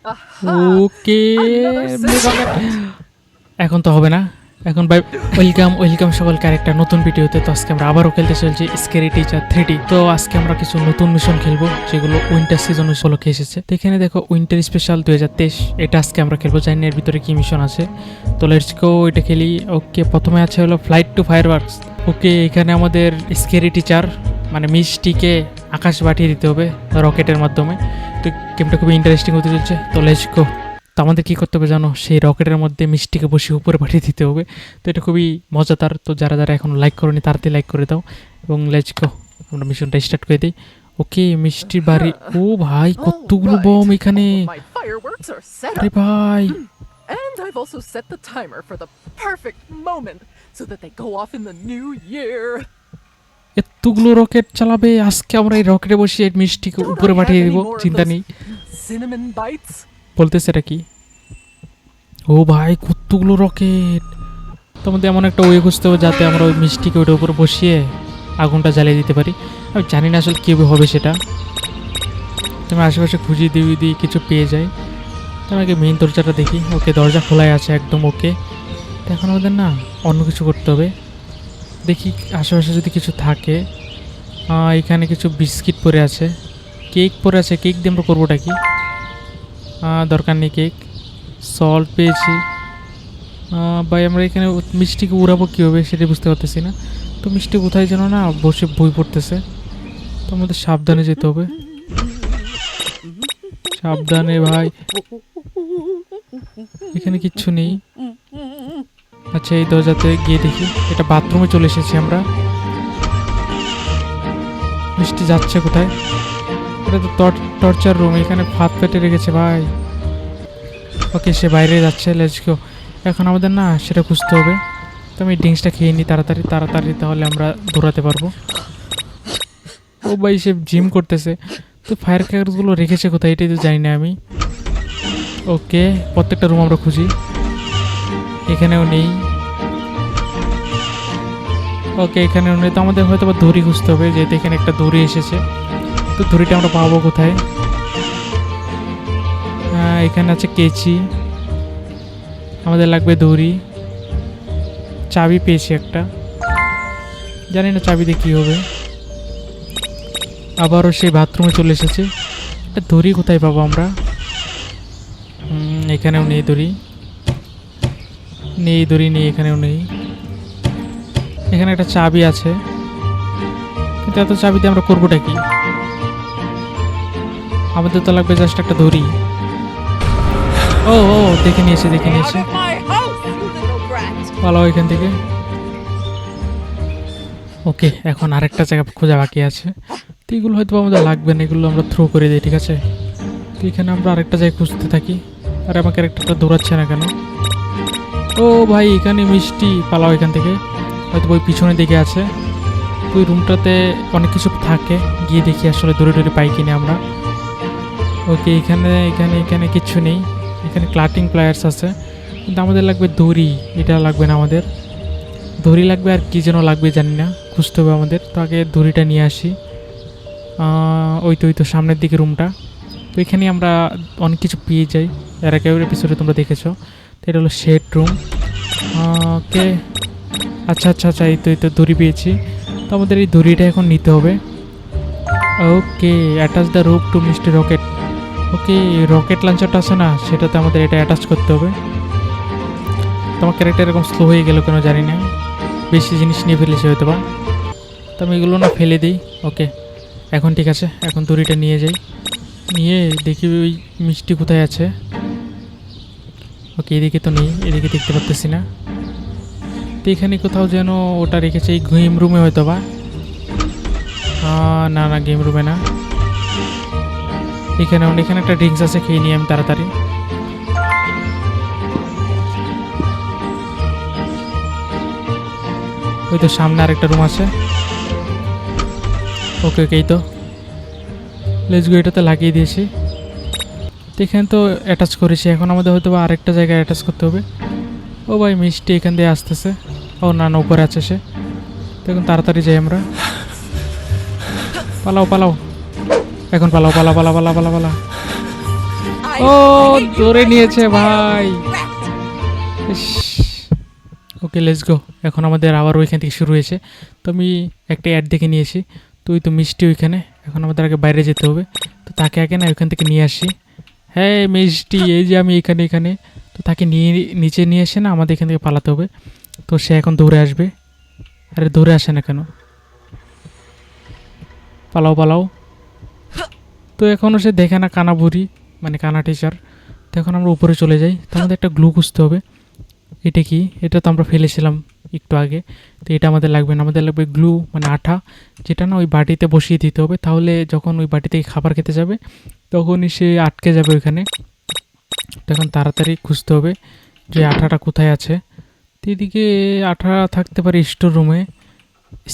Aha! ওকে Another system. এখন তো হবে না এখন ভাই ওয়েলকাম সকল ক্যারেক্টার নতুন ভিডিওতে তো আজকে আমরা আবারও খেলতে চলছি স্কেরি টিচার 3D তো আজকে আমরা কিছু নতুন মিশন খেলবো যেগুলো উইন্টার সিজন উপলক্ষে এসেছে তো এখানে দেখো উইন্টার স্পেশাল 2023 এটা আজকে আমরা খেলবো জানি না এর ভিতরে কি মিশন আছে তো লেটস গো এটা খেলি ওকে প্রথমে আছে হলো ফ্লাইট টু ফায়ারওয়ার্কস ওকে এখানে আমাদের স্কেরি টিচার মানে মিষ্টিকে আকাশ পাঠিয়ে দিতে হবে রকেটের মাধ্যমে তো গেমটা খুবই ইন্টারেস্টিং হতে চলছে তো লেটস গো তো আমাদের কী করতে হবে জানো সেই রকেটের মধ্যে মিষ্টিকে বসে উপরে পাঠিয়ে দিতে হবে তো এটা খুবই মজাদার তো যারা যারা এখন লাইক করোনি তাড়াতাড়ি লাইক করে দাও এবং লেটস গো আমরা মিশনটা স্টার্ট করে দিই ওকে মিষ্টির বাড়ি ও ভাই কতগুলো বম এখানে All of my fireworks are set আরে up. ভাই And I've also set the timer for the perfect moment so that they go off in the new year. এতগুলো রকেট চালাবে আজকে আমরা এই রকেটে বসে এই মিষ্টিকে Don't উপরে I have পাঠিয়ে any দেবো more of চিন্তা those নেই cinnamon bites? বলতেছে এটা কি ও ভাই কতগুলো রকেট তার মধ্যে এমন একটা ওয়ে খুঁজতে হবে যাতে আমরা ওই মিষ্টিকে ওটার উপর বসিয়ে আগুনটা জ্বালিয়ে দিতে পারি আমি জানি না আসলে কীভাবে হবে সেটা তুমি আশেপাশে খুঁজিয়ে দিই কিছু পেয়ে যাই তো আগে মেইন দরজাটা দেখি ওকে দরজা খোলাই আছে একদম ওকে তো এখন আমাদের না অন্য কিছু করতে হবে দেখি আশেপাশে যদি কিছু থাকে এখানে কিছু বিস্কিট পড়ে আছে কেক পড়ে আছে কেক দিয়ে আমরা করবোটা কি দরকার নেই কেক সল্ট পেয়েছি ভাই আমরা এখানে মিষ্টিকে উড়াবো কীভাবে সেটা বুঝতে পারতেছি না তো মিষ্টি কোথায় যেন না বসে বই পড়তেছে তো আমাদের সাবধানে যেতে হবে সাবধানে ভাই এখানে কিচ্ছু নেই আচ্ছা এই দরজাতে গিয়ে দেখি এটা বাথরুমে চলে এসেছি আমরা মিষ্টি যাচ্ছে কোথায় এটা তো টর্চার রুম এখানে ফাঁদ পেটে রেখেছে ভাই ওকে সে বাইরে যাচ্ছে লেটস গো এখন আমাদের না সেটা খুঁজতে হবে তো আমি ড্রিঙ্কসটা খেয়ে নিই তাড়াতাড়ি তাহলে আমরা দৌড়াতে পারবো ও ভাই সে জিম করতেছে তো ফায়ার ক্র্যাকারসগুলো রেখেছে কোথায় এটাই তো জানি না আমি ওকে প্রত্যেকটা রুম আমরা খুঁজি এখানেও নেই ওকে এখানেও নেই তো আমাদের হয়তো বা দড়ি খুঁজতে হবে যেহেতু এখানে একটা দড়ি এসেছে তো দড়িটা আমরা পাবো কোথায় এখানে আছে কেচি আমাদের লাগবে দড়ি চাবি পেয়েছি একটা জানি না চাবি দিয়ে কী হবে আবারও সেই বাথরুমে চলে এসেছে একটা দড়ি কোথায় পাবো আমরা এখানেও নেই দড়ি নেই এখানেও নেই এখানে একটা চাবি আছে কিন্তু এত চাবি দিয়ে আমরা করবোটা কি আমাদের তো লাগবে জাস্ট একটা দড়ি ও দেখে নিয়েছি Out of my house, you little brat! পালাও এখান থেকে ওকে এখন আরেকটা জায়গা খোঁজা বাকি আছে তো এগুলো হয়তো আমাদের লাগবে না এগুলো আমরা থ্রো করে দিই ঠিক আছে তো এখানে আমরা আরেকটা জায়গায় খুঁজতে থাকি আর আমার ক্যারেক্টারটা দৌড়াচ্ছে না কেন ও ভাই এখানে মিষ্টি পালাও এখান থেকে হয়তো ওই পিছনের দিকে আছে তো ওই রুমটাতে অনেক কিছু থাকে গিয়ে দেখি আসলে দৌড়ে পাই কিনে আমরা ওকে এখানে কিচ্ছু নেই এখানে ক্লাটিং প্লায়ার্স আছে কিন্তু আমাদের লাগবে দড়ি এটা লাগবে না আমাদের দড়ি লাগবে আর কী যেন লাগবে জানি না খুঁজতে হবে আমাদের তো আগে দড়িটা নিয়ে আসি ওই তো সামনের দিকে রুমটা তো এখানে আমরা অনেক কিছু পেয়ে যাই এর আগের এপিসোডে তোমরা দেখেছো তো এটা হলো শেড রুম ওকে আচ্ছা এই তো দড়ি পেয়েছি তো আমাদের এই দড়িটা এখন নিতে হবে ওকে অ্যাটাচ দ্য রোপ টু মিষ্টি রকেট ওকে রকেট লঞ্চারটা আছে না সেটাতে আমাদের এটা অ্যাটাচ করতে হবে তোমার ক্যারেক্টার এরকম স্লো হয়ে গেল কেন জানি না বেশি জিনিস নিয়ে ফেলেছে হয়তো বা তো আমি এগুলো না ফেলে দিই ওকে এখন ঠিক আছে এখন দড়িটা নিয়ে যাই নিয়ে দেখি ওই মিষ্টি কোথায় আছে ওকে এদিকে তো নেই এদিকে দেখতে পারতেছি না তো এখানে কোথাও যেন ওটা রেখেছে এই গেম রুমে হয়তো বা না গেম রুমে না এখানে একটা ড্রিঙ্কস আছে খেয়ে নিই আমি তাড়াতাড়ি ওই তো সামনে আরেকটা রুম আছে ওকে এই তো লেটস গো এটাতে লাগিয়ে দিয়েছি তো এখানে তো অ্যাটাচ করেছি এখন আমাদের হয়তো বা আরেকটা জায়গায় অ্যাটাচ করতে হবে ও ভাই মিষ্টি এখান দিয়ে আসতেছে ও না উপরে আছে সে তো এখন তাড়াতাড়ি যাই আমরা পালাও এখন পালা ও ধরে নিয়েছে ভাই। Okay let's go. এখন আমাদের আবার ওইখান থেকে শুরু হয়েছে। তো আমি একটা অ্যাড দেখে নিয়েছি, তুই তো মিষ্টি ওইখানে। এখন আমাদের আগে বাইরে যেতে হবে, তো তাকে আগে না ওইখান থেকে নিয়ে আসি। হ্যাঁ মিষ্টি, এই যে আমি এখানে। তো তাকে নিয়ে নিচে নিয়ে এসে না আমাদের এখান থেকে পালাতে হবে। তো সে এখন দৌড়ে আসবে। আরে দৌড়ে আসে না কেন? পালাও। তো এখনও সে দেখে না, কানা বুড়ি মানে কানা টিচার। তো এখন আমরা উপরে চলে যাই। তো আমাদের একটা গ্লু খুঁজতে হবে। এটা কি? এটা তো আমরা ফেলেছিলাম একটু আগে। তো এটা আমাদের লাগবে না, আমাদের লাগবে গ্লু মানে আঠা, যেটা না ওই বাটিতে বসিয়ে দিতে হবে। তাহলে যখন ওই বাটি থেকে খাবার খেতে যাবে তখনই সে আটকে যাবে ওইখানে। তখন তাড়াতাড়ি খুঁজতে হবে যে আঠাটা কোথায় আছে। তো এদিকে আঠা থাকতে পারে স্টোর রুমে,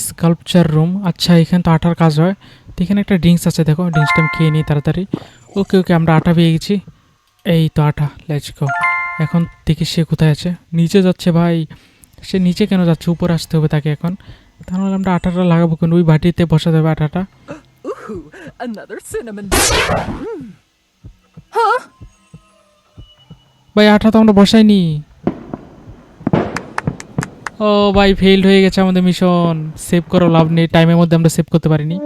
স্কাল্পচার রুম। আচ্ছা এখানে তো আঠার কাজ হয়। তো এখানে একটা ড্রিঙ্কস আছে, দেখো ড্রিঙ্কসটা আমি খেয়ে নিই তাড়াতাড়ি। ওকে আমরা আঠা পেয়ে গেছি। এই তো আঠা, লেটস গো। এখন দেখি সে কোথায় আছে। নিচে যাচ্ছে ভাই। সে নিচে কেন যাচ্ছে? উপরে আসতে হবে তাকে এখন। তাহলে আমরা আঠাটা লাগাবো কেন? ওই বাটিতে বসাতে হবে আঠাটা। Ooh, another cinnamon. ভাই আঠা তো আমরা বসাইনি। ও ভাই ফেইল্ড হয়ে গেছে আমাদের মিশন। সেভ করো লাভ নেই, টাইমের মধ্যে আমরা সেভ করতে পারিনি।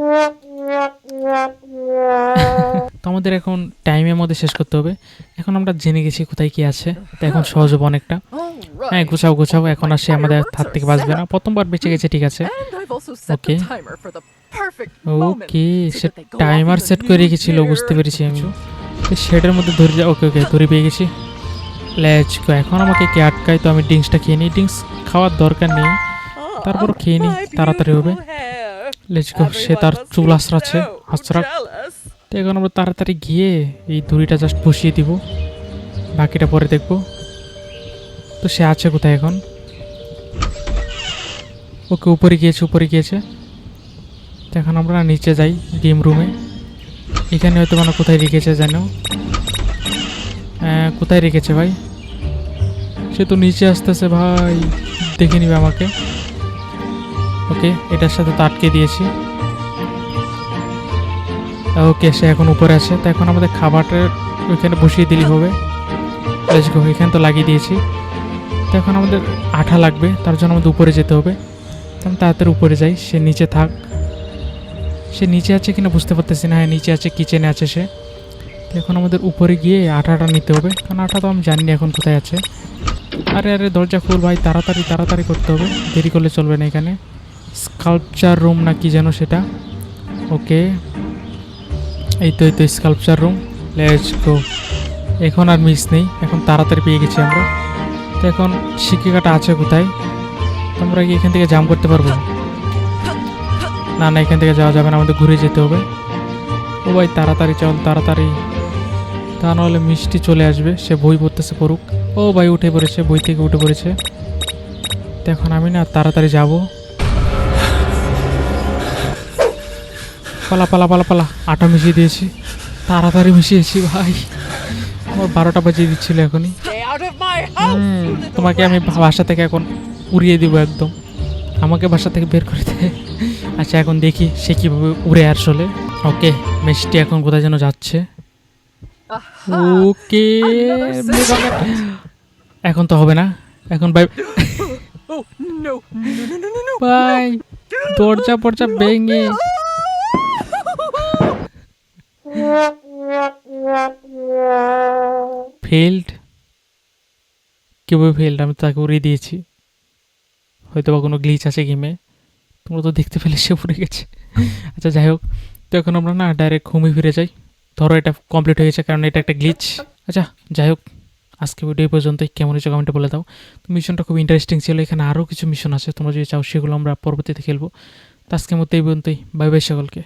তো আমাদের এখন টাইমের মধ্যে শেষ করতে হবে। এখন আমরা জেনে গেছি কোথায় কি আছে, তো এখন সহজ হবে অনেকটা। হ্যাঁ Alright. গোছাও। এখন আর সে আমাদের হাত থেকে বাঁচবে না। প্রথমবার বেঁচে গেছে, ঠিক আছে। And I've also set Okay. the timer for the perfect moment. Okay so say that they go timer off in the set করে new রেখেছিল, year. বুঝতে পেরেছি আমি। তো শেডের মধ্যে ধরে যা। ওকে ধরে পেয়ে গেছি। Let's go. এখন আমাকে কে আটকায়? তো আমি ড্রিঙ্কসটা খেয়ে নিই। ড্রিঙ্কস খাওয়ার দরকার নেই, তারপর খেয়ে নিই, তাড়াতাড়ি হবে। Let's go. সে তার চুল আঁচড়াচ্ছে, আঁচড়াক। তো এখন আমরা তাড়াতাড়ি গিয়ে এই দড়িটা জাস্ট বসিয়ে দিব, বাকিটা পরে দেখবো। তো সে আছে কোথায় এখন? ওকে উপরে গিয়েছে। তো এখন আমরা নিচে যাই গেম রুমে। এখানে হয়তো মানে কোথায় রেখেছে জানো? কোথায় রেখেছে ভাই? সে তো নিচে আসতেছে ভাই, দেখে নিবে আমাকে। ওকে এটার সাথে তো আটকে দিয়েছি। ওকে সে এখন উপরে আছে। তো এখন আমাদের খাবারটা ওইখানে বসিয়ে দিলেই হবে। Let's go. এখানে তো লাগিয়ে দিয়েছি। তো এখন আমাদের আঠা লাগবে, তার জন্য আমাদের উপরে যেতে হবে। তো আমি তাড়াতাড়ি উপরে যাই। সে নিচে থাক। সে নিচে আছে কিনা বুঝতে পারতেছি না। হ্যাঁ নিচে আছে, কিচেনে আছে সে। তো এখন আমাদের উপরে গিয়ে আঠাটা নিতে হবে, কারণ আঠা তো আমি জানি না এখন কোথায় আছে। আরে দরজা খুল ভাই, তাড়াতাড়ি করতে হবে, দেরি করলে চলবে না। এখানে স্কাল্পচার রুম না কি যেন সেটা। ওকে এই তো স্কাল্পচার রুম। Let's go. এখন আর মিস নেই, এখন তাড়াতাড়ি পেয়ে গেছি আমরা। তো এখন শিক্ষিকাটা আছে কোথায়? তোমরা কি এখান থেকে জাম্প করতে পারবো? না এখান থেকে যাওয়া যাবে না, আমাদের ঘুরে যেতে হবে। ও ভাই তাড়াতাড়ি চল, তাড়াতাড়ি, তা নাহলে মিষ্টি চলে আসবে। সে বই পড়তেছে, পড়ুক। ও ভাই উঠে পড়েছে, বই থেকে উঠে পড়েছে। তো এখন আমি না তাড়াতাড়ি যাব। পালা। আটা মিশিয়ে দিয়েছি, তাড়াতাড়ি মিশিয়েছি ভাই। আমার 12টা বাজিয়ে দিচ্ছিল এখনই। Stay out of my house, you little তোমাকে আমি rat. বাসা থেকে এখন উড়িয়ে দিব একদম। আমাকে বাসা থেকে বের করে দে। আচ্ছা এখন দেখি সে কীভাবে উড়ে আসলে। ওকে মিষ্টি এখন কোথায় যেন যাচ্ছে। Aha. ওকে এখন তো হবে না। এখন ভাই Oh no! No! ভাই দরজা ভেঙে ফেল্ড। কীভাবে ফেল্ড? আমি তাকে উড়িয়ে দিয়েছি, হয়তো বা কোনো গ্লিচ আছে গেমে। তোমরা তো দেখতে পেলে সে উড়ে গেছে। আচ্ছা যাই হোক। তো এখন আমরা না ডাইরেক্ট হোমে ফিরে যাই। ধরো এটা কমপ্লিট হয়ে গেছে, কারণ এটা একটা গ্লিচ। আচ্ছা যাই হোক, আজকে ভিডিও পর্যন্তই। কেমন হয়েছে কমেন্টে বলে দাও। তো মিশনটা খুব ইন্টারেস্টিং ছিল। এখানে আরও কিছু মিশন আছে, তোমরা যদি চাও সেগুলো আমরা পরবর্তীতে খেলবো। তো আজকের মতো এই পর্যন্তই। বাই বাই সকলকে।